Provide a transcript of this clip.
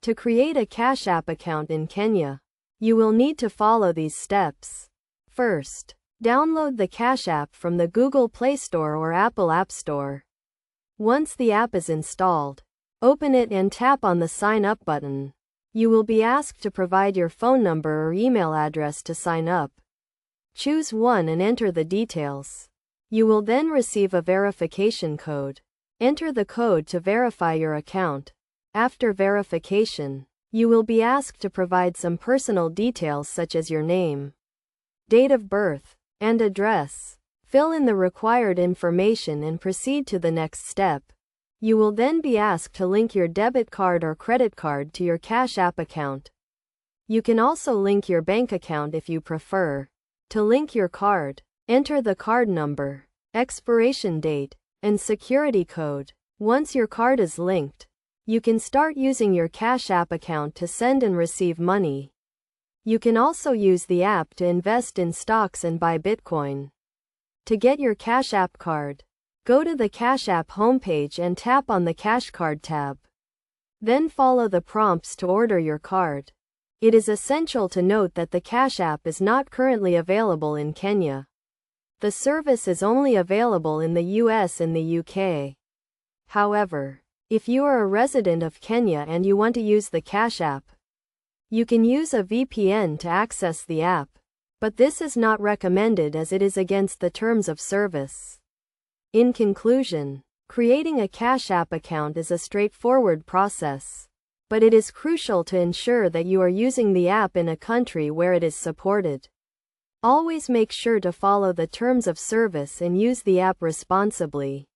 To create a Cash App account in Kenya, you will need to follow these steps. First, download the Cash App from the Google Play Store or Apple App Store. Once the app is installed, open it and tap on the Sign Up button. You will be asked to provide your phone number or email address to sign up. Choose one and enter the details. You will then receive a verification code. Enter the code to verify your account. After verification, you will be asked to provide some personal details such as your name, date of birth, and address. Fill in the required information and proceed to the next step. You will then be asked to link your debit card or credit card to your Cash App account. You can also link your bank account if you prefer. To link your card, enter the card number, expiration date, and security code. Once your card is linked, you can start using your Cash App account to send and receive money. You can also use the app to invest in stocks and buy Bitcoin. To get your Cash App card, go to the Cash App homepage and tap on the Cash Card tab. Then follow the prompts to order your card. It is essential to note that the Cash App is not currently available in Kenya. The service is only available in the US and the UK. However, if you are a resident of Kenya and you want to use the Cash App, you can use a VPN to access the app, but this is not recommended as it is against the terms of service. In conclusion, creating a Cash App account is a straightforward process, but it is crucial to ensure that you are using the app in a country where it is supported. Always make sure to follow the terms of service and use the app responsibly.